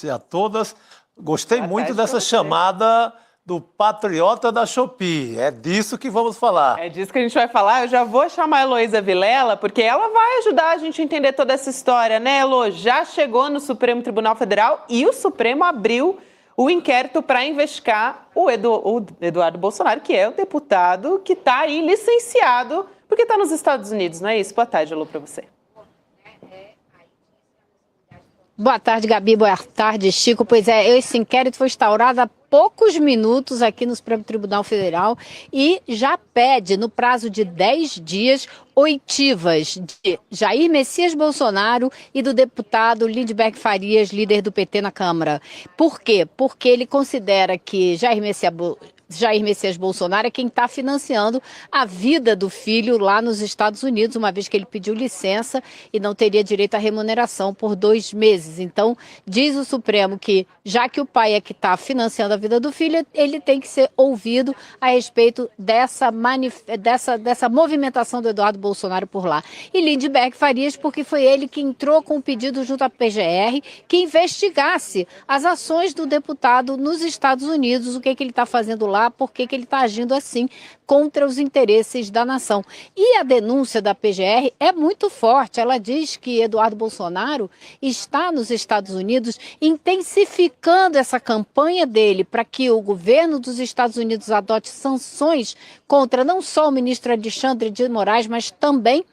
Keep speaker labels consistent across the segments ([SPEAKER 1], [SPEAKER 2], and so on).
[SPEAKER 1] A todas. Gostei muito dessa chamada do patriota da Shopee. É disso que vamos falar.
[SPEAKER 2] É disso que a gente vai falar. Eu já vou chamar a Heloísa Vilela, porque ela vai ajudar a gente a entender toda essa história, né, Elo? Já chegou no Supremo Tribunal Federal e o Supremo abriu o inquérito para investigar o Eduardo Bolsonaro, que é o deputado que está aí licenciado, porque está nos Estados Unidos, não é isso? Boa tarde, Elo, para você.
[SPEAKER 3] Boa tarde, Gabi. Boa tarde, Chico. Pois é, esse inquérito foi instaurado há poucos minutos aqui no Supremo Tribunal Federal e já pede, no prazo de 10 dias, oitivas de Jair Messias Bolsonaro e do deputado Lindbergh Farias, líder do PT na Câmara. Por quê? Porque ele considera que Jair Messias Bolsonaro é quem está financiando a vida do filho lá nos Estados Unidos, uma vez que ele pediu licença e não teria direito à remuneração por 2 meses. Então, diz o Supremo que, já que o pai é que está financiando a vida do filho, ele tem que ser ouvido a respeito dessa movimentação do Eduardo Bolsonaro por lá. E Lindbergh Farias, porque foi ele que entrou com o pedido junto à PGR que investigasse as ações do deputado nos Estados Unidos, o que ele está fazendo lá, por que ele está agindo assim contra os interesses da nação. E a denúncia da PGR é muito forte. Ela diz que Eduardo Bolsonaro está nos Estados Unidos intensificando essa campanha dele para que o governo dos Estados Unidos adote sanções contra não só o ministro Alexandre de Moraes, mas também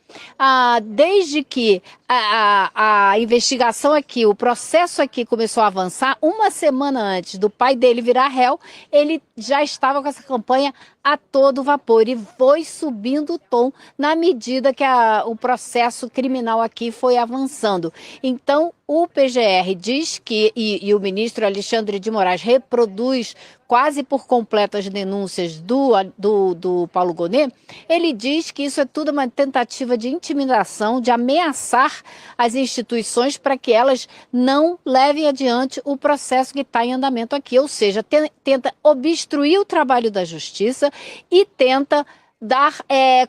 [SPEAKER 3] desde que a investigação aqui, o processo aqui começou a avançar, uma semana antes do pai dele virar réu, ele já estava com essa campanha a todo vapor e foi subindo o tom na medida que o processo criminal aqui foi avançando. Então, o PGR diz que, e o ministro Alexandre de Moraes reproduz quase por completo as denúncias do Paulo Gonet, ele diz que isso é tudo uma tentativa de intimidação, de ameaçar as instituições para que elas não levem adiante o processo que está em andamento aqui, ou seja, tenta obstruir o trabalho da justiça e tenta dar,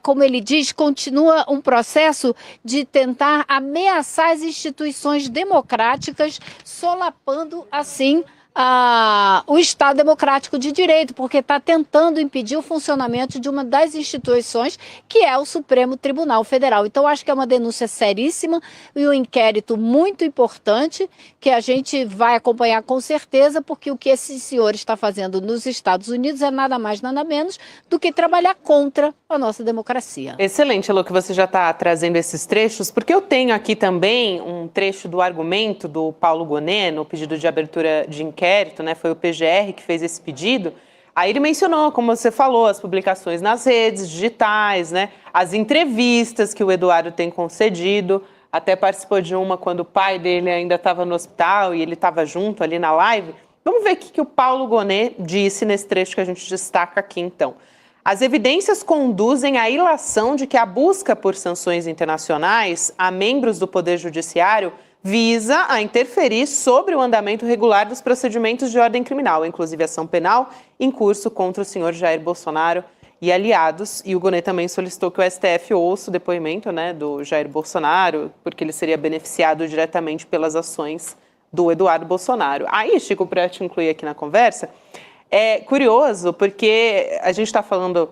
[SPEAKER 3] como ele diz, continua um processo de tentar ameaçar as instituições democráticas, solapando assim o Estado Democrático de Direito, porque está tentando impedir o funcionamento de uma das instituições, que é o Supremo Tribunal Federal. Então, acho que é uma denúncia seríssima e um inquérito muito importante que a gente vai acompanhar com certeza, porque o que esse senhor está fazendo nos Estados Unidos é nada mais, nada menos do que trabalhar contra a nossa democracia.
[SPEAKER 2] Excelente, Elô, que você já está trazendo esses trechos, porque eu tenho aqui também um trecho do argumento do Paulo Gonet no pedido de abertura de inquérito, né? Foi o PGR que fez esse pedido. Aí ele mencionou, como você falou, as publicações nas redes digitais, né? As entrevistas que o Eduardo tem concedido. Até participou de uma quando o pai dele ainda estava no hospital e ele estava junto ali na live. Vamos ver o que o Paulo Gonet disse nesse trecho que a gente destaca aqui, então. As evidências conduzem à ilação de que a busca por sanções internacionais a membros do Poder Judiciário visa a interferir sobre o andamento regular dos procedimentos de ordem criminal, inclusive ação penal em curso contra o senhor Jair Bolsonaro e aliados. E o Gonet também solicitou que o STF ouça o depoimento, né, do Jair Bolsonaro, porque ele seria beneficiado diretamente pelas ações do Eduardo Bolsonaro. Aí, Chico, para te incluir aqui na conversa, é curioso porque a gente está falando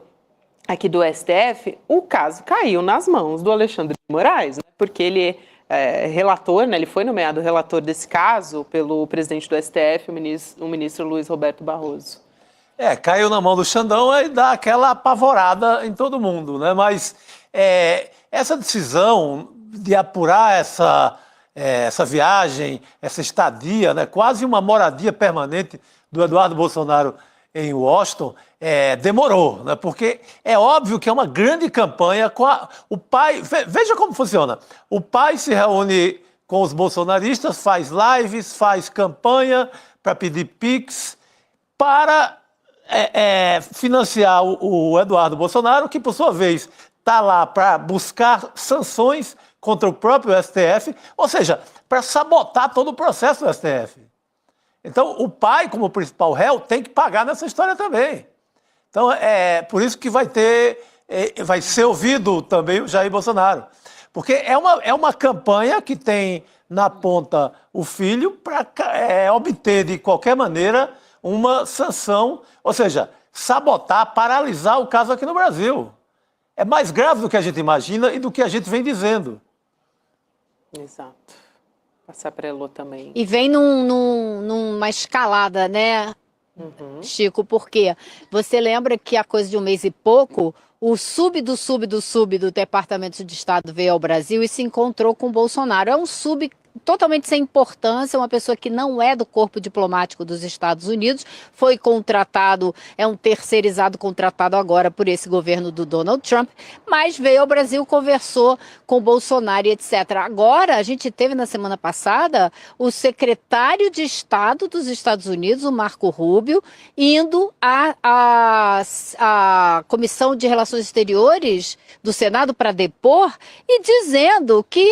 [SPEAKER 2] aqui do STF, o caso caiu nas mãos do Alexandre de Moraes, né, porque ele relator, né, ele foi nomeado relator desse caso pelo presidente do STF, o ministro Luiz Roberto Barroso.
[SPEAKER 1] Caiu na mão do Xandão e dá aquela apavorada em todo mundo, né? Mas essa decisão de apurar essa viagem, essa estadia, né, quase uma moradia permanente do Eduardo Bolsonaro em Washington, demorou, né? Porque é óbvio que é uma grande campanha com o pai. Veja como funciona. O pai se reúne com os bolsonaristas, faz lives, faz campanha para pedir Pix, para financiar o Eduardo Bolsonaro, que, por sua vez, está lá para buscar sanções contra o próprio STF, ou seja, para sabotar todo o processo do STF. Então, o pai, como principal réu, tem que pagar nessa história também. Então, é por isso que vai ser ouvido também o Jair Bolsonaro. Porque é uma campanha que tem na ponta o filho para obter de qualquer maneira uma sanção, ou seja, sabotar, paralisar o caso aqui no Brasil. É mais grave do que a gente imagina e do que a gente vem dizendo.
[SPEAKER 2] Exato. Passar para Elô também.
[SPEAKER 3] E vem numa escalada, né, Chico? Porque você lembra que há coisa de um mês e pouco, o sub do Departamento de Estado veio ao Brasil e se encontrou com o Bolsonaro. É um sub totalmente sem importância, uma pessoa que não é do corpo diplomático dos Estados Unidos, foi contratado, é um terceirizado contratado agora por esse governo do Donald Trump, mas veio ao Brasil, conversou com o Bolsonaro e etc. Agora, a gente teve na semana passada o secretário de Estado dos Estados Unidos, o Marco Rubio, indo à Comissão de Relações Exteriores do Senado para depor e dizendo que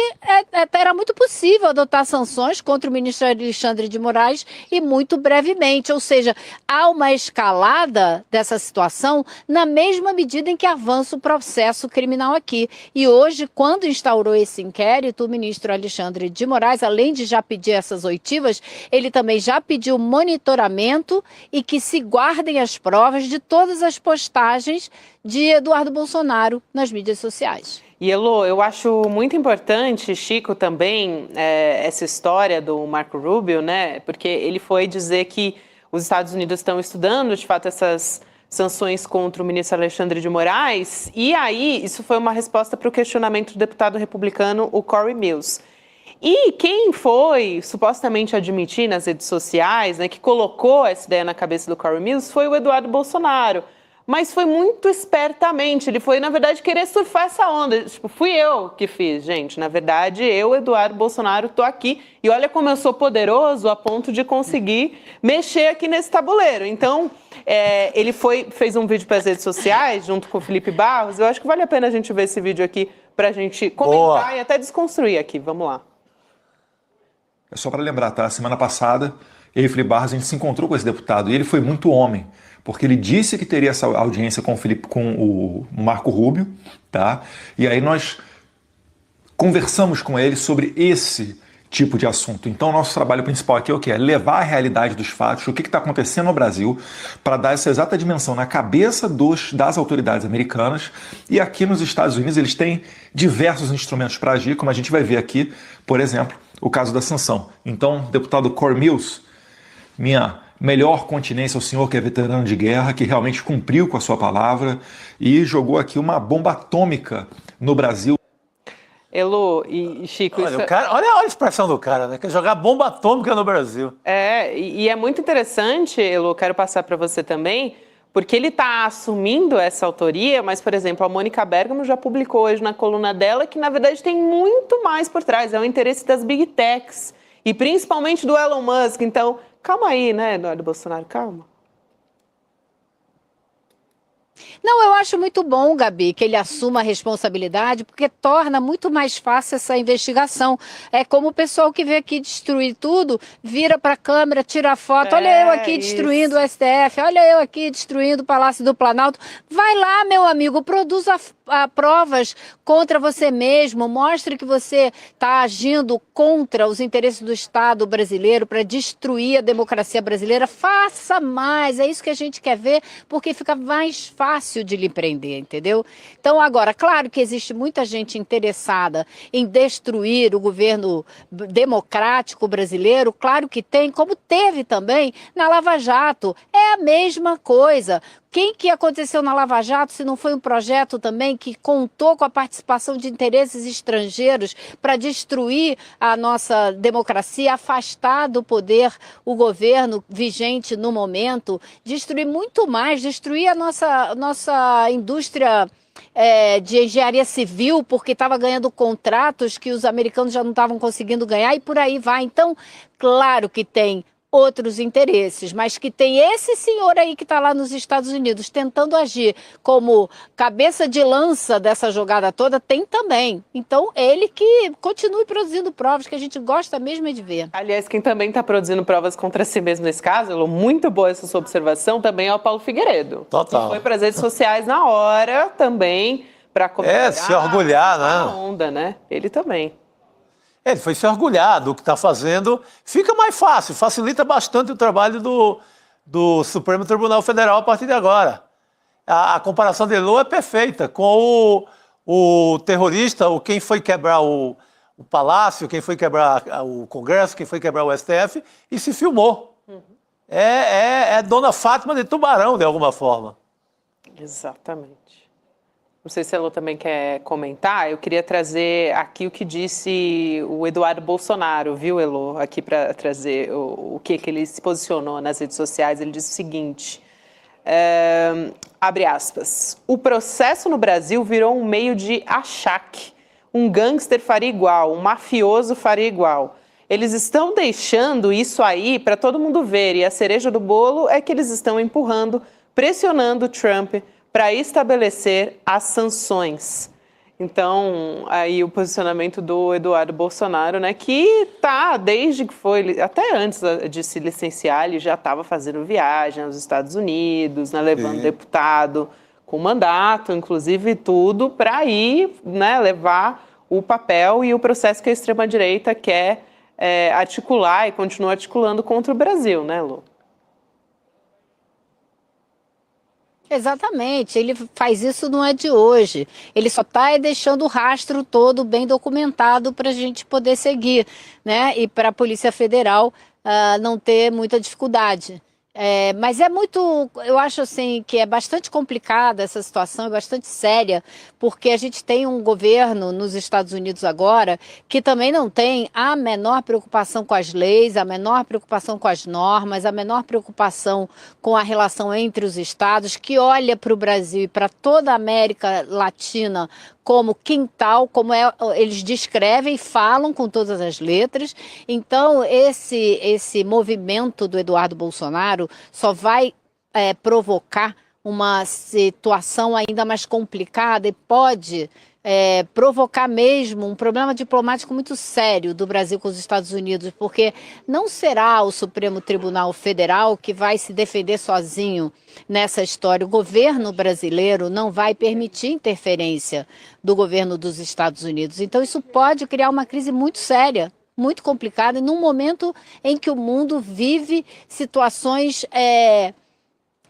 [SPEAKER 3] era muito possível adotar sanções contra o ministro Alexandre de Moraes e muito brevemente. Ou seja, há uma escalada dessa situação na mesma medida em que avança o processo criminal aqui. E hoje, quando instaurou esse inquérito, o ministro Alexandre de Moraes, além de já pedir essas oitivas, ele também já pediu monitoramento e que se guardem as provas de todas as postagens de Eduardo Bolsonaro nas mídias sociais.
[SPEAKER 2] E Elô, eu acho muito importante, Chico, também, essa história do Marco Rubio, né? Porque ele foi dizer que os Estados Unidos estão estudando, de fato, essas sanções contra o ministro Alexandre de Moraes. E aí, isso foi uma resposta para o questionamento do deputado republicano, o Corey Mills. E quem foi supostamente admitir nas redes sociais, né, que colocou essa ideia na cabeça do Corey Mills, foi o Eduardo Bolsonaro. Mas foi muito espertamente, ele foi, na verdade, querer surfar essa onda. Tipo, fui eu que fiz, gente. Na verdade, eu, Eduardo Bolsonaro, tô aqui. E olha como eu sou poderoso a ponto de conseguir mexer aqui nesse tabuleiro. Então, ele fez um vídeo para as redes sociais, junto com o Felipe Barros. Eu acho que vale a pena a gente ver esse vídeo aqui para a gente comentar e até desconstruir aqui. Vamos lá.
[SPEAKER 4] É só para lembrar, tá? Semana passada, eu e o Felipe Barros, a gente se encontrou com esse deputado. E ele foi muito homem. Porque ele disse que teria essa audiência com o Marco Rubio, tá? E aí nós conversamos com ele sobre esse tipo de assunto. Então, nosso trabalho principal aqui é o quê? É levar a realidade dos fatos, o que está acontecendo no Brasil, para dar essa exata dimensão na cabeça das autoridades americanas. E aqui nos Estados Unidos eles têm diversos instrumentos para agir, como a gente vai ver aqui, por exemplo, o caso da sanção. Então, deputado Corey Mills, minha melhor continência ao senhor que é veterano de guerra, que realmente cumpriu com a sua palavra e jogou aqui uma bomba atômica no Brasil.
[SPEAKER 2] Elô e Chico...
[SPEAKER 1] Olha a expressão do cara, né? Quer jogar bomba atômica no Brasil.
[SPEAKER 2] E é muito interessante, Elô, quero passar para você também, porque ele está assumindo essa autoria, mas, por exemplo, a Mônica Bergamo já publicou hoje na coluna dela que, na verdade, tem muito mais por trás. É o interesse das Big Techs e principalmente do Elon Musk. Então, calma aí, né, Eduardo Bolsonaro? Calma.
[SPEAKER 3] Não, eu acho muito bom, Gabi, que ele assuma a responsabilidade, porque torna muito mais fácil essa investigação. É como o pessoal que vem aqui destruir tudo, vira para a câmera, tira a foto. Olha eu aqui destruindo o STF, olha eu aqui destruindo o Palácio do Planalto. Vai lá, meu amigo, produza provas contra você mesmo, mostre que você está agindo contra os interesses do Estado brasileiro para destruir a democracia brasileira. Faça mais, é isso que a gente quer ver, porque fica mais fácil de lhe prender, entendeu? Então, agora, claro que existe muita gente interessada em destruir o governo democrático brasileiro, claro que tem, como teve também na Lava Jato. É a mesma coisa. Quem que aconteceu na Lava Jato se não foi um projeto também que contou com a participação de interesses estrangeiros para destruir a nossa democracia, afastar do poder o governo vigente no momento, destruir muito mais, destruir a nossa indústria de engenharia civil, porque estava ganhando contratos que os americanos já não estavam conseguindo ganhar e por aí vai. Então, claro que tem outros interesses, mas que tem esse senhor aí que está lá nos Estados Unidos tentando agir como cabeça de lança dessa jogada toda, tem também. Então, ele que continue produzindo provas, que a gente gosta mesmo de ver.
[SPEAKER 2] Aliás, quem também está produzindo provas contra si mesmo nesse caso, Elô, muito boa essa sua observação, também é o Paulo Figueiredo.
[SPEAKER 1] Total.
[SPEAKER 2] Que foi para as redes sociais na hora também para comemorar.
[SPEAKER 1] Se orgulhar,
[SPEAKER 2] a
[SPEAKER 1] né?
[SPEAKER 2] onda, né? Ele também.
[SPEAKER 1] Ele foi se orgulhar do que está fazendo. Fica mais fácil, facilita bastante o trabalho do Supremo Tribunal Federal a partir de agora. A comparação de Lula é perfeita com o terrorista, ou quem foi quebrar o Palácio, quem foi quebrar o Congresso, quem foi quebrar o STF, e se filmou. É Dona Fátima de Tubarão, de alguma forma.
[SPEAKER 2] Exatamente. Não sei se a Elô também quer comentar. Eu queria trazer aqui o que disse o Eduardo Bolsonaro, viu, Elô? Aqui para trazer o que ele se posicionou nas redes sociais. Ele disse o seguinte, abre aspas, o processo no Brasil virou um meio de achaque. Um gangster faria igual, um mafioso faria igual. Eles estão deixando isso aí para todo mundo ver, e a cereja do bolo é que eles estão empurrando, pressionando o Trump para estabelecer as sanções. Então, aí o posicionamento do Eduardo Bolsonaro, né, que tá, desde que foi, até antes de se licenciar, ele já estava fazendo viagem aos Estados Unidos, né, levando deputado com mandato, inclusive tudo, para ir, né, levar o papel e o processo que a extrema-direita quer articular e continua articulando contra o Brasil, né, Lu?
[SPEAKER 3] Exatamente, ele faz isso não é de hoje, ele só está deixando o rastro todo bem documentado para a gente poder seguir, né? E para a Polícia Federal não ter muita dificuldade. Mas é muito, eu acho assim que é bastante complicada essa situação, é bastante séria, porque a gente tem um governo nos Estados Unidos agora que também não tem a menor preocupação com as leis, a menor preocupação com as normas, a menor preocupação com a relação entre os estados, que olha para o Brasil e para toda a América Latina como quintal, como eles descrevem e falam com todas as letras. Então, esse movimento do Eduardo Bolsonaro só vai provocar uma situação ainda mais complicada e pode provocar mesmo um problema diplomático muito sério do Brasil com os Estados Unidos, porque não será o Supremo Tribunal Federal que vai se defender sozinho nessa história. O governo brasileiro não vai permitir interferência do governo dos Estados Unidos. Então isso pode criar uma crise muito séria, muito complicada, num momento em que o mundo vive situações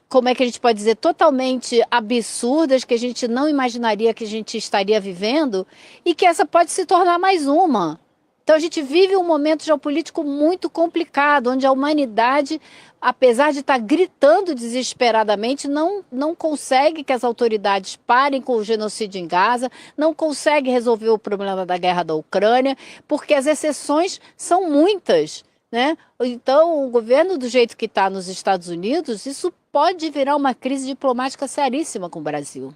[SPEAKER 3] como é que a gente pode dizer, totalmente absurdas, que a gente não imaginaria que a gente estaria vivendo, e que essa pode se tornar mais uma. Então a gente vive um momento geopolítico muito complicado, onde a humanidade, apesar de estar gritando desesperadamente, não consegue que as autoridades parem com o genocídio em Gaza, não consegue resolver o problema da guerra da Ucrânia, porque as exceções são muitas, né? Então, o governo do jeito que está nos Estados Unidos, isso pode virar uma crise diplomática seríssima com o Brasil.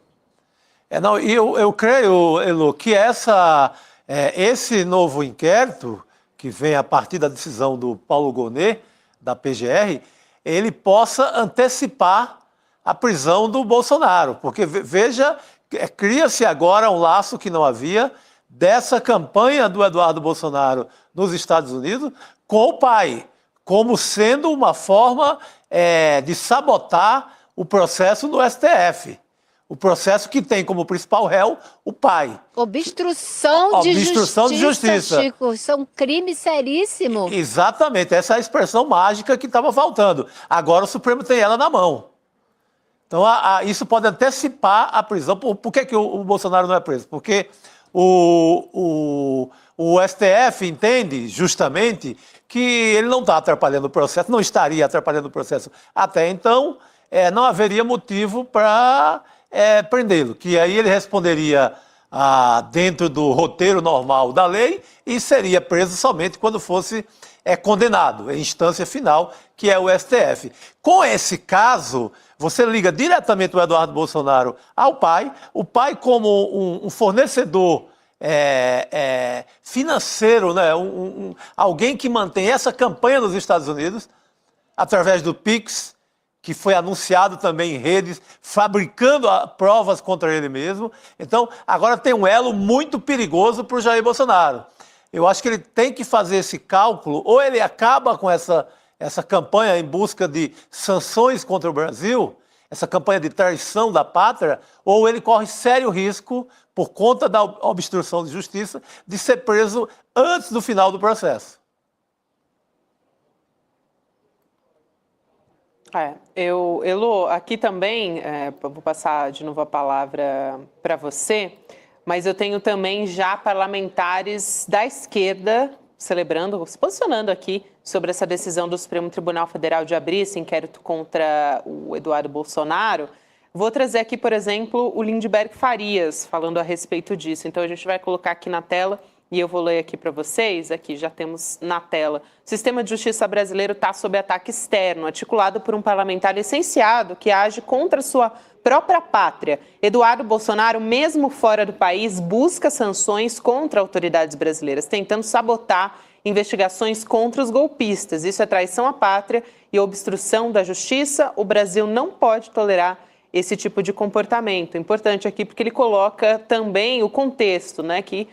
[SPEAKER 1] Eu creio, Elô, que esse novo inquérito, que vem a partir da decisão do Paulo Gonet, da PGR, ele possa antecipar a prisão do Bolsonaro. Porque, veja, cria-se agora um laço que não havia dessa campanha do Eduardo Bolsonaro nos Estados Unidos com o pai, como sendo uma forma de sabotar o processo do STF. O processo que tem como principal réu o pai.
[SPEAKER 3] Obstrução de justiça, Chico. Isso é um crime seríssimo.
[SPEAKER 1] Exatamente, essa é a expressão mágica que estava faltando. Agora o Supremo tem ela na mão. Então isso pode antecipar a prisão. Por que o Bolsonaro não é preso? Porque o STF entende justamente que ele não está atrapalhando o processo, não estaria atrapalhando o processo até então, não haveria motivo para prendê-lo, que aí ele responderia dentro do roteiro normal da lei e seria preso somente quando fosse condenado, em instância final, que é o STF. Com esse caso, você liga diretamente o Eduardo Bolsonaro ao pai, o pai como um fornecedor financeiro, né? Alguém que mantém essa campanha nos Estados Unidos, através do Pix, que foi anunciado também em redes, fabricando provas contra ele mesmo. Então, agora tem um elo muito perigoso para o Jair Bolsonaro. Eu acho que ele tem que fazer esse cálculo, ou ele acaba com essa campanha em busca de sanções contra o Brasil, essa campanha de traição da pátria, ou ele corre sério risco, por conta da obstrução de justiça, de ser preso antes do final do processo.
[SPEAKER 2] Elô, aqui também, vou passar de novo a palavra para você, mas eu tenho também já parlamentares da esquerda celebrando, se posicionando aqui sobre essa decisão do Supremo Tribunal Federal de abrir esse inquérito contra o Eduardo Bolsonaro. Vou trazer aqui, por exemplo, o Lindbergh Farias falando a respeito disso. Então, a gente vai colocar aqui na tela e eu vou ler aqui para vocês. Aqui já temos na tela. O sistema de justiça brasileiro está sob ataque externo, articulado por um parlamentar licenciado que age contra sua própria pátria. Eduardo Bolsonaro, mesmo fora do país, busca sanções contra autoridades brasileiras, tentando sabotar investigações contra os golpistas. Isso é traição à pátria e obstrução da justiça. O Brasil não pode tolerar esse tipo de comportamento. Importante aqui porque ele coloca também o contexto, né, que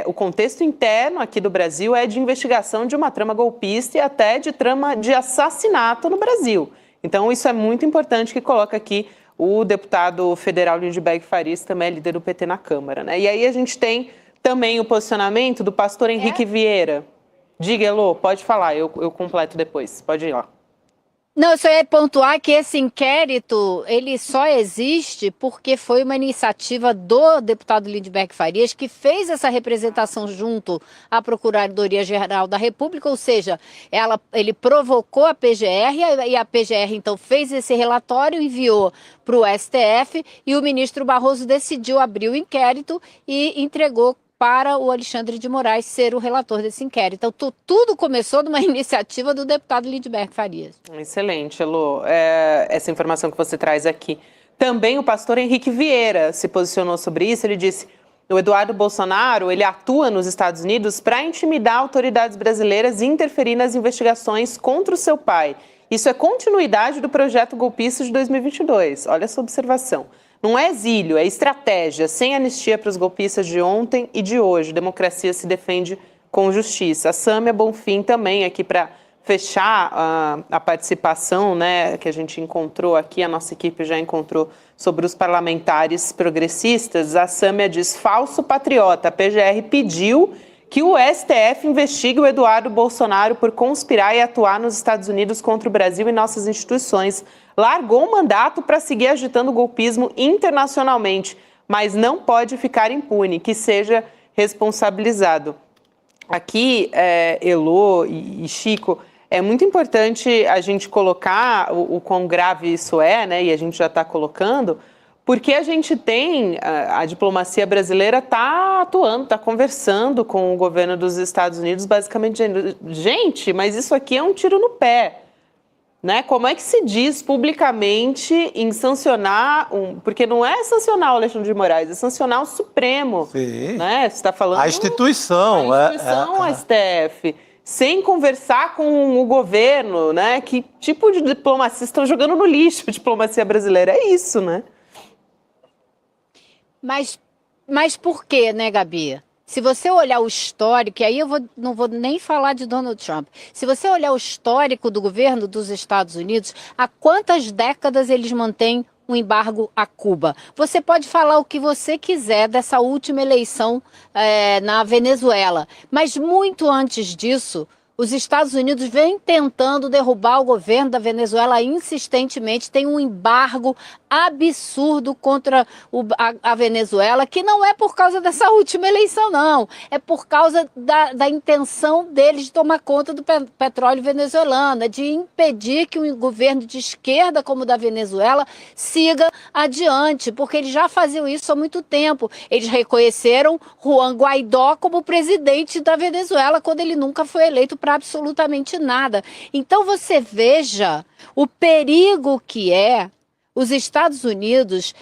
[SPEAKER 2] o contexto interno aqui do Brasil é de investigação de uma trama golpista e até de trama de assassinato no Brasil. Então, isso é muito importante que coloca aqui o deputado federal Lindbergh Farias, também é líder do PT na Câmara, né? E aí a gente tem também o posicionamento do pastor Henrique Vieira. Diga, Elô, pode falar, eu completo depois, pode ir lá.
[SPEAKER 3] Não, eu só ia pontuar que esse inquérito, ele só existe porque foi uma iniciativa do deputado Lindbergh Farias, que fez essa representação junto à Procuradoria-Geral da República, ou seja, ele provocou a PGR e a PGR então fez esse relatório, enviou para o STF e o ministro Barroso decidiu abrir o inquérito e entregou para o Alexandre de Moraes ser o relator desse inquérito. Então, tudo começou de uma iniciativa do deputado Lindbergh Farias.
[SPEAKER 2] Excelente, Elô. Essa informação que você traz aqui. Também o pastor Henrique Vieira se posicionou sobre isso. Ele disse: o Eduardo Bolsonaro, ele atua nos Estados Unidos para intimidar autoridades brasileiras e interferir nas investigações contra o seu pai. Isso é continuidade do projeto golpista de 2022. Olha essa observação. Não é exílio, é estratégia, sem anistia para os golpistas de ontem e de hoje. Democracia se defende com justiça. A Sâmia Bonfim também aqui para fechar a participação, né, que a gente encontrou aqui, a nossa equipe já encontrou sobre os parlamentares progressistas. A Sâmia diz: falso patriota, a PGR pediu que o STF investigue o Eduardo Bolsonaro por conspirar e atuar nos Estados Unidos contra o Brasil e nossas instituições. Largou o mandato para seguir agitando o golpismo internacionalmente, mas não pode ficar impune, que seja responsabilizado. Aqui, Elô e Chico, é muito importante a gente colocar o quão grave isso é, né? E a gente já está colocando, porque a gente tem, a diplomacia brasileira está atuando, está conversando com o governo dos Estados Unidos, basicamente dizendo: gente, mas isso aqui é um tiro no pé. Né? Como é que se diz publicamente em sancionar, porque não é sancionar o Alexandre de Moraes, é sancionar o Supremo.
[SPEAKER 1] Sim.
[SPEAKER 2] Né? Você está falando
[SPEAKER 1] a instituição.
[SPEAKER 2] A STF, sem conversar com o governo, né? Que tipo de diplomacia? Estão jogando no lixo a diplomacia brasileira, é isso, né?
[SPEAKER 3] Mas por quê, né, Gabi? Se você olhar o histórico, e aí não vou nem falar de Donald Trump, se você olhar o histórico do governo dos Estados Unidos, há quantas décadas eles mantêm um embargo a Cuba? Você pode falar o que você quiser dessa última eleição na Venezuela, mas muito antes disso, os Estados Unidos vêm tentando derrubar o governo da Venezuela insistentemente, tem um embargo absurdo contra a Venezuela, que não é por causa dessa última eleição, não. É por causa da intenção deles de tomar conta do petróleo venezuelano, de impedir que um governo de esquerda como o da Venezuela siga adiante, porque eles já faziam isso há muito tempo. Eles reconheceram Juan Guaidó como presidente da Venezuela, quando ele nunca foi eleito para absolutamente nada. Então você veja o perigo que é os Estados Unidos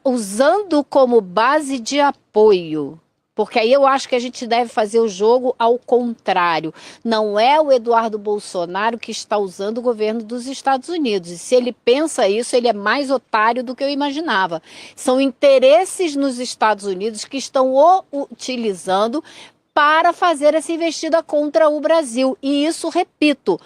[SPEAKER 3] usando como base de apoio. Porque aí eu acho que a gente deve fazer o jogo ao contrário. Não é o Eduardo Bolsonaro que está usando o governo dos Estados Unidos. E se ele pensa isso, ele é mais otário do que eu imaginava. São interesses nos Estados Unidos que estão o utilizando para fazer essa investida contra o Brasil. E isso, repito,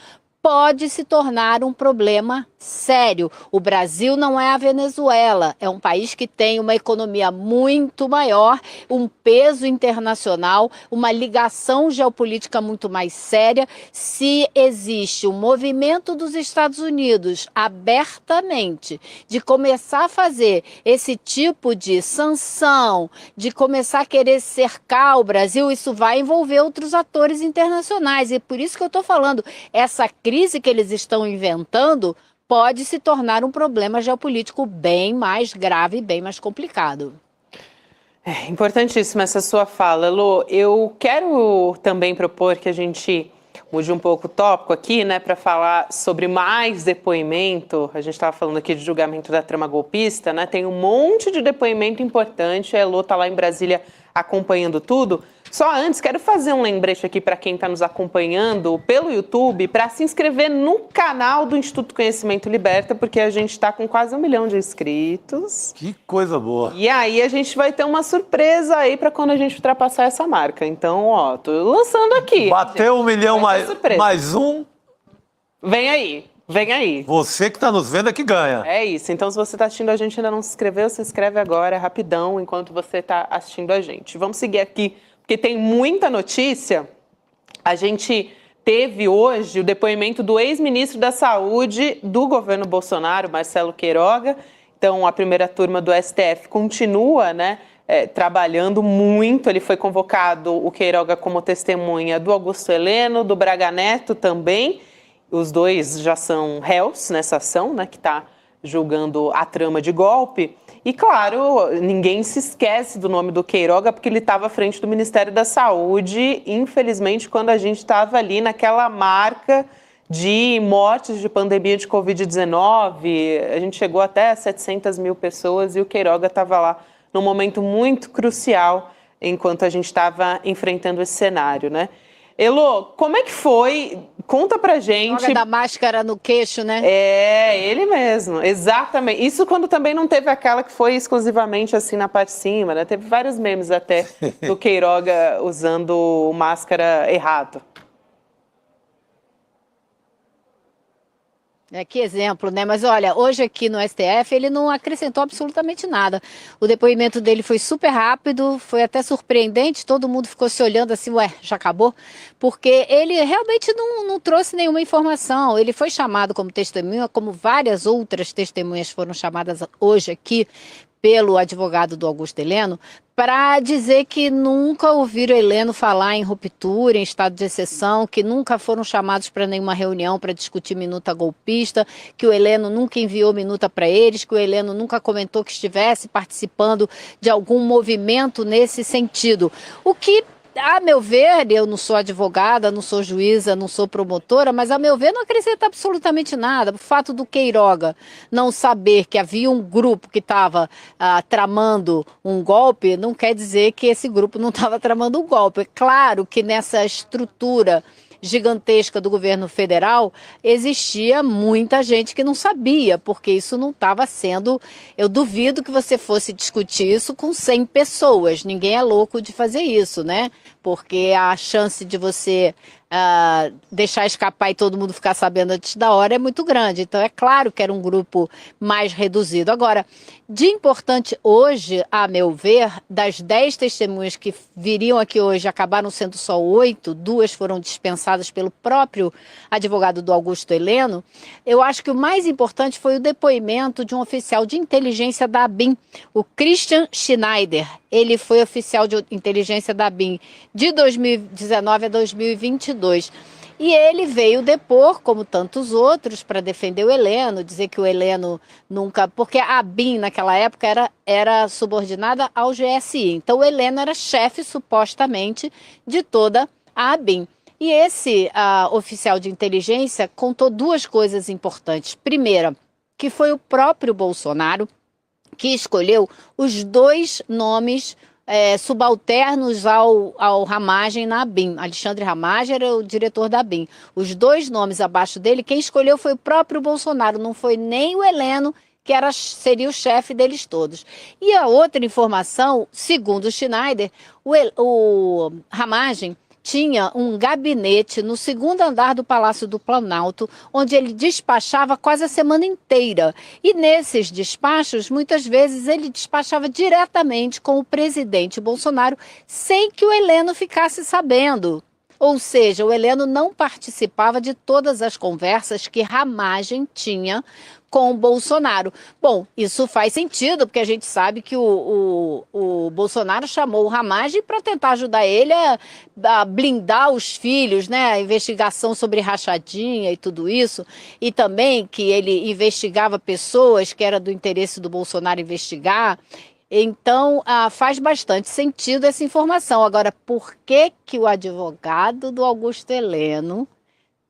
[SPEAKER 3] pode se tornar um problema sério. O Brasil não é a Venezuela, é um país que tem uma economia muito maior, um peso internacional, uma ligação geopolítica muito mais séria. Se existe um movimento dos Estados Unidos abertamente de começar a fazer esse tipo de sanção, de começar a querer cercar o Brasil, isso vai envolver outros atores internacionais. E por isso que eu estou falando, essa crise que eles estão inventando pode se tornar um problema geopolítico bem mais grave e bem mais complicado.
[SPEAKER 2] É importantíssima essa sua fala, Elô. Eu quero também propor que a gente mude um pouco o tópico aqui, né, para falar sobre mais depoimento. A gente estava falando aqui de julgamento da trama golpista, né? Tem um monte de depoimento importante. A Elô está lá em Brasília acompanhando tudo. Só antes, quero fazer um lembrete aqui para quem está nos acompanhando pelo YouTube, para se inscrever no canal do Instituto Conhecimento Liberta, porque a gente está com quase 1 milhão de inscritos.
[SPEAKER 1] Que coisa boa.
[SPEAKER 2] E aí a gente vai ter uma surpresa aí para quando a gente ultrapassar essa marca. Então, ó, tô lançando aqui.
[SPEAKER 1] Bateu 1 milhão mais um.
[SPEAKER 2] Vem aí, vem aí.
[SPEAKER 1] Você que está nos vendo é que ganha.
[SPEAKER 2] É isso. Então, se você está assistindo a gente e ainda não se inscreveu, se inscreve agora, rapidão, enquanto você está assistindo a gente. Vamos seguir aqui, porque tem muita notícia. A gente teve hoje o depoimento do ex-ministro da Saúde do governo Bolsonaro, Marcelo Queiroga. Então, a primeira turma do STF continua, né, trabalhando muito. Ele foi convocado, o Queiroga, como testemunha do Augusto Heleno, do Braga Neto também. Os dois já são réus nessa ação, né, que está julgando a trama de golpe. E, claro, ninguém se esquece do nome do Queiroga, porque ele estava à frente do Ministério da Saúde, infelizmente, quando a gente estava ali naquela marca de mortes de pandemia de Covid-19. A gente chegou até 700 mil pessoas e o Queiroga estava lá num momento muito crucial enquanto a gente estava enfrentando esse cenário, né? Elô, como é que foi? Conta pra gente.
[SPEAKER 3] Joga da máscara no queixo, né?
[SPEAKER 2] É, ele mesmo, exatamente. Isso quando também não teve aquela que foi exclusivamente assim na parte de cima, né? Teve vários memes até do Queiroga usando máscara errado.
[SPEAKER 3] Que exemplo, né? Mas olha, hoje aqui no STF ele não acrescentou absolutamente nada. O depoimento dele foi super rápido, foi até surpreendente, todo mundo ficou se olhando assim, ué, já acabou? Porque ele realmente não trouxe nenhuma informação. Ele foi chamado como testemunha, como várias outras testemunhas foram chamadas hoje aqui pelo advogado do Augusto Heleno, para dizer que nunca ouviram Heleno falar em ruptura, em estado de exceção, que nunca foram chamados para nenhuma reunião para discutir minuta golpista, que o Heleno nunca enviou minuta para eles, que o Heleno nunca comentou que estivesse participando de algum movimento nesse sentido. O que, a meu ver, eu não sou advogada, não sou juíza, não sou promotora, mas a meu ver não acrescenta absolutamente nada. O fato do Queiroga não saber que havia um grupo que estava tramando um golpe não quer dizer que esse grupo não estava tramando um golpe. É claro que nessa estrutura gigantesca do governo federal, existia muita gente que não sabia, porque isso não estava sendo... Eu duvido que você fosse discutir isso com 100 pessoas. Ninguém é louco de fazer isso, né? Porque a chance de você deixar escapar e todo mundo ficar sabendo antes da hora é muito grande. Então, é claro que era um grupo mais reduzido. Agora, de importante hoje, a meu ver, das 10 testemunhas que viriam aqui hoje, acabaram sendo só 8, 2 foram dispensadas pelo próprio advogado do Augusto Heleno. Eu acho que o mais importante foi o depoimento de um oficial de inteligência da ABIN, o Christian Schneider. Ele foi oficial de inteligência da ABIN de 2019 a 2022. E ele veio depor, como tantos outros, para defender o Heleno, dizer que o Heleno nunca... Porque a ABIN, naquela época, era subordinada ao GSI. Então, o Heleno era chefe, supostamente, de toda a ABIN. E esse oficial de inteligência contou 2 coisas importantes. Primeira, que foi o próprio Bolsonaro que escolheu os 2 nomes subalternos ao Ramagem na ABIN. Alexandre Ramagem era o diretor da ABIN. Os 2 nomes abaixo dele, quem escolheu foi o próprio Bolsonaro, não foi nem o Heleno, que seria o chefe deles todos. E a outra informação, segundo o Schneider, o Ramagem tinha um gabinete no segundo andar do Palácio do Planalto, onde ele despachava quase a semana inteira. E nesses despachos, muitas vezes, ele despachava diretamente com o presidente Bolsonaro, sem que o Heleno ficasse sabendo. Ou seja, o Heleno não participava de todas as conversas que Ramagem tinha com o Bolsonaro. Bom, isso faz sentido, porque a gente sabe que o Bolsonaro chamou o Ramagem para tentar ajudar ele a blindar os filhos, né? A investigação sobre rachadinha e tudo isso. E também que ele investigava pessoas que era do interesse do Bolsonaro investigar. Então, faz bastante sentido essa informação. Agora, por que que o advogado do Augusto Heleno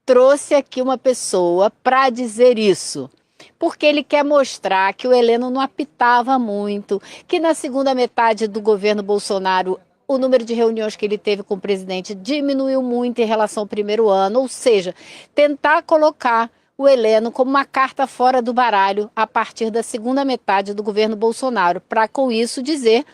[SPEAKER 3] trouxe aqui uma pessoa para dizer isso? Porque ele quer mostrar que o Heleno não apitava muito, que na segunda metade do governo Bolsonaro o número de reuniões que ele teve com o presidente diminuiu muito em relação ao primeiro ano, ou seja, tentar colocar o Heleno como uma carta fora do baralho a partir da segunda metade do governo Bolsonaro, para com isso dizer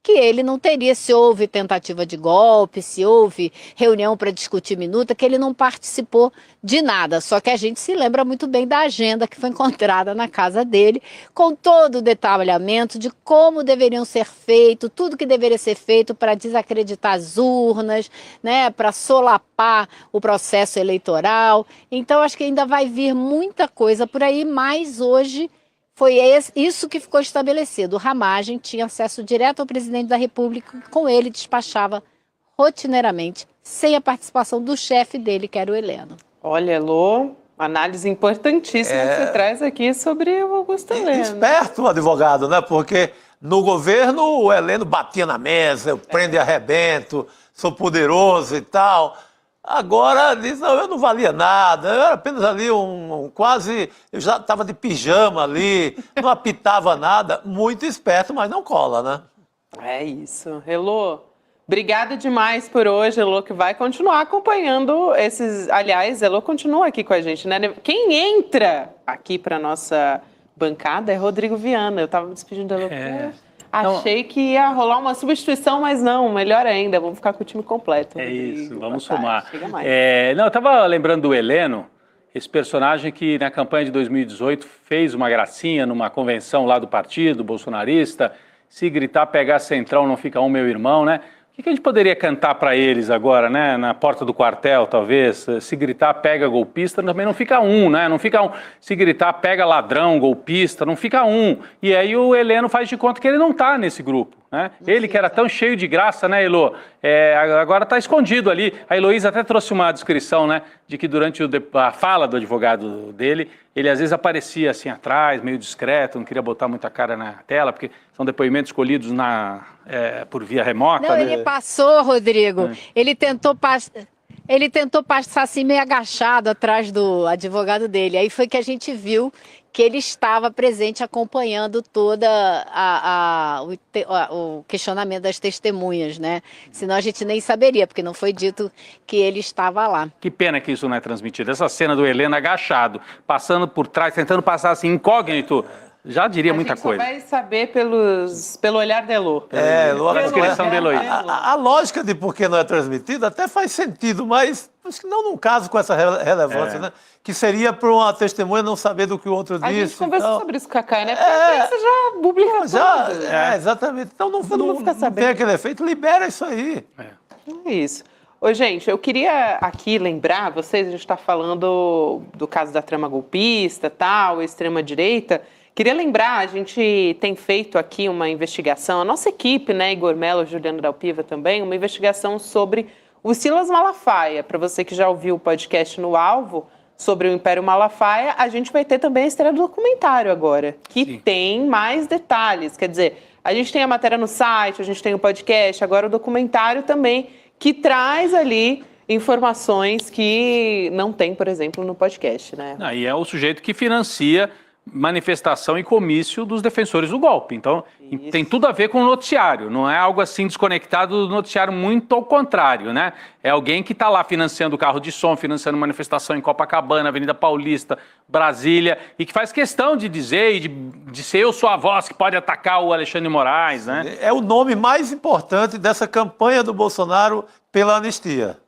[SPEAKER 3] que ele não teria, se houve tentativa de golpe, se houve reunião para discutir minuta, que ele não participou de nada. Só que a gente se lembra muito bem da agenda que foi encontrada na casa dele, com todo o detalhamento de como deveriam ser feito, tudo que deveria ser feito para desacreditar as urnas, né, para solapar o processo eleitoral. Então, acho que ainda vai vir muita coisa por aí, mas hoje foi isso que ficou estabelecido. O Ramagem tinha acesso direto ao presidente da República, com ele despachava rotineiramente, sem a participação do chefe dele, que era o Heleno.
[SPEAKER 2] Olha, Elô, análise importantíssima que você traz aqui sobre o Augusto Heleno.
[SPEAKER 1] Esperto o advogado, né? Porque no governo o Heleno batia na mesa, eu prendo e arrebento, sou poderoso e tal. Agora diz, não, eu não valia nada, eu era apenas ali eu já estava de pijama ali, não apitava nada, muito esperto, mas não cola, né?
[SPEAKER 2] É isso. Elô, obrigada demais por hoje, Elô, que vai continuar acompanhando esses... Aliás, Elô continua aqui com a gente, né? Quem entra aqui para nossa bancada é Rodrigo Viana. Eu estava me despedindo da Elô. Achei que ia rolar uma substituição, mas não, melhor ainda, vamos ficar com o time completo.
[SPEAKER 5] É
[SPEAKER 2] Rodrigo,
[SPEAKER 5] isso, vamos
[SPEAKER 2] boa tarde,
[SPEAKER 5] somar.
[SPEAKER 2] chega mais.
[SPEAKER 5] Não, eu estava lembrando do Heleno, esse personagem que na campanha de 2018 fez uma gracinha numa convenção lá do partido bolsonarista, se gritar, pegar centrão, não fica um meu irmão, né? O que a gente poderia cantar para eles agora, né? Na porta do quartel, talvez. Se gritar, pega golpista, também não fica um, né? Não fica um. Se gritar, pega ladrão, golpista, não fica um. E aí o Heleno faz de conta que ele não está nesse grupo, né? Ele que era tão cheio de graça, né, Elô? Agora está escondido ali. A Heloísa até trouxe uma descrição, né? De que durante a fala do advogado dele, ele às vezes aparecia assim atrás, meio discreto, não queria botar muita cara na tela, porque são depoimentos escolhidos por via remota.
[SPEAKER 3] Não,
[SPEAKER 5] né?
[SPEAKER 3] ele passou, Rodrigo. Ele tentou passar assim meio agachado atrás do advogado dele. Aí foi que a gente viu que ele estava presente acompanhando toda o questionamento das testemunhas, né? Senão a gente nem saberia, porque não foi dito que ele estava lá.
[SPEAKER 5] Que pena que isso não é transmitido. Essa cena do Heleno agachado, passando por trás, tentando passar assim incógnito, já diria muita coisa.
[SPEAKER 2] A gente só vai saber pelo olhar da Elô.
[SPEAKER 5] Pela descrição da Heloísa.
[SPEAKER 1] A lógica de por que não é transmitido até faz sentido, mas acho que não num caso com essa relevância, né? Que seria para uma testemunha não saber do que o outro disse.
[SPEAKER 2] A gente conversou
[SPEAKER 1] então...
[SPEAKER 2] sobre isso com a Cacá, né? Porque a imprensa já publica tudo.
[SPEAKER 1] Exatamente. Então não
[SPEAKER 2] fica sabendo.
[SPEAKER 1] tem aquele efeito, libera isso aí.
[SPEAKER 2] É isso. Ô, gente, eu queria aqui lembrar vocês, a gente está falando do caso da trama golpista, tal, extrema-direita. Queria lembrar, a gente tem feito aqui uma investigação, a nossa equipe, né, Igor Mello, Juliano Dalpiva também, uma investigação sobre o Silas Malafaia. Para você que já ouviu o podcast No Alvo sobre o Império Malafaia, a gente vai ter também a estreia do documentário agora, que tem mais detalhes. Quer dizer, a gente tem a matéria no site, a gente tem o podcast, agora o documentário também, que traz ali informações que não tem, por exemplo, no podcast, né?
[SPEAKER 5] E é o sujeito que financia manifestação e comício dos defensores do golpe. Então, tem tudo a ver com o noticiário. Não é algo assim desconectado do noticiário, muito ao contrário, né? É alguém que está lá financiando carro de som, financiando manifestação em Copacabana, Avenida Paulista, Brasília, e que faz questão de dizer e de ser eu sou a voz que pode atacar o Alexandre de Moraes, né?
[SPEAKER 1] É o nome mais importante dessa campanha do Bolsonaro pela anistia.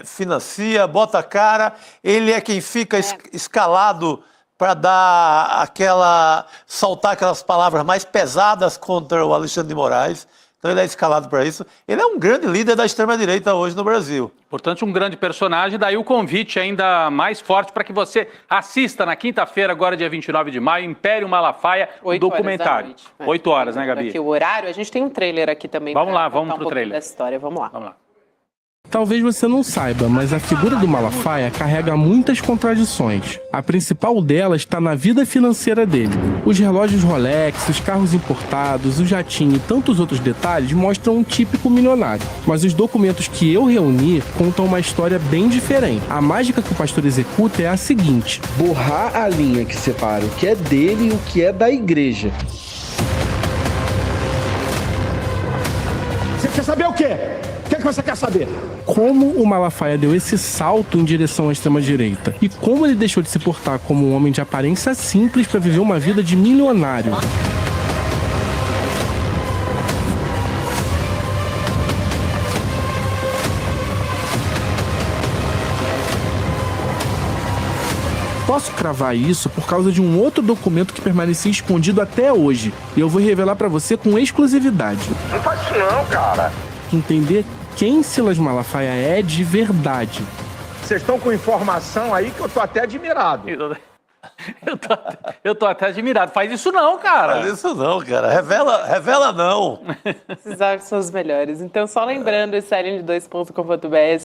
[SPEAKER 1] financia, bota a cara, ele é quem fica escalado para soltar aquelas palavras mais pesadas contra o Alexandre de Moraes. Então ele é escalado para isso. Ele é um grande líder da extrema-direita hoje no Brasil.
[SPEAKER 5] Portanto, um grande personagem. Daí o convite ainda mais forte para que você assista na quinta-feira, agora dia 29 de maio, Império Malafaia, o documentário. 8 horas, né, Gabi?
[SPEAKER 2] Aqui o horário, a gente tem um trailer aqui também.
[SPEAKER 5] Vamos lá, vamos pro trailer.
[SPEAKER 2] Dessa história. Vamos lá.
[SPEAKER 5] Vamos lá.
[SPEAKER 6] Talvez você não saiba, mas a figura do Malafaia carrega muitas contradições. A principal delas está na vida financeira dele. Os relógios Rolex, os carros importados, o jatinho e tantos outros detalhes mostram um típico milionário. Mas os documentos que eu reuni contam uma história bem diferente. A mágica que o pastor executa é a seguinte: borrar a linha que separa o que é dele e o que é da igreja.
[SPEAKER 7] Você quer saber o quê? O que você quer saber?
[SPEAKER 6] Como o Malafaia deu esse salto em direção à extrema-direita? E como ele deixou de se portar como um homem de aparência simples para viver uma vida de milionário? Posso cravar isso por causa de um outro documento que permanecia escondido até hoje. E eu vou revelar para você com exclusividade.
[SPEAKER 7] Não faz isso não, cara.
[SPEAKER 6] Entender quem Silas Malafaia é de verdade.
[SPEAKER 7] Vocês estão com informação aí que eu tô até admirado.
[SPEAKER 5] Eu tô até admirado. Faz isso não, cara.
[SPEAKER 1] Faz isso não, cara. Revela não.
[SPEAKER 2] Esses áudios são os melhores. Então, só lembrando, israeline2.com.br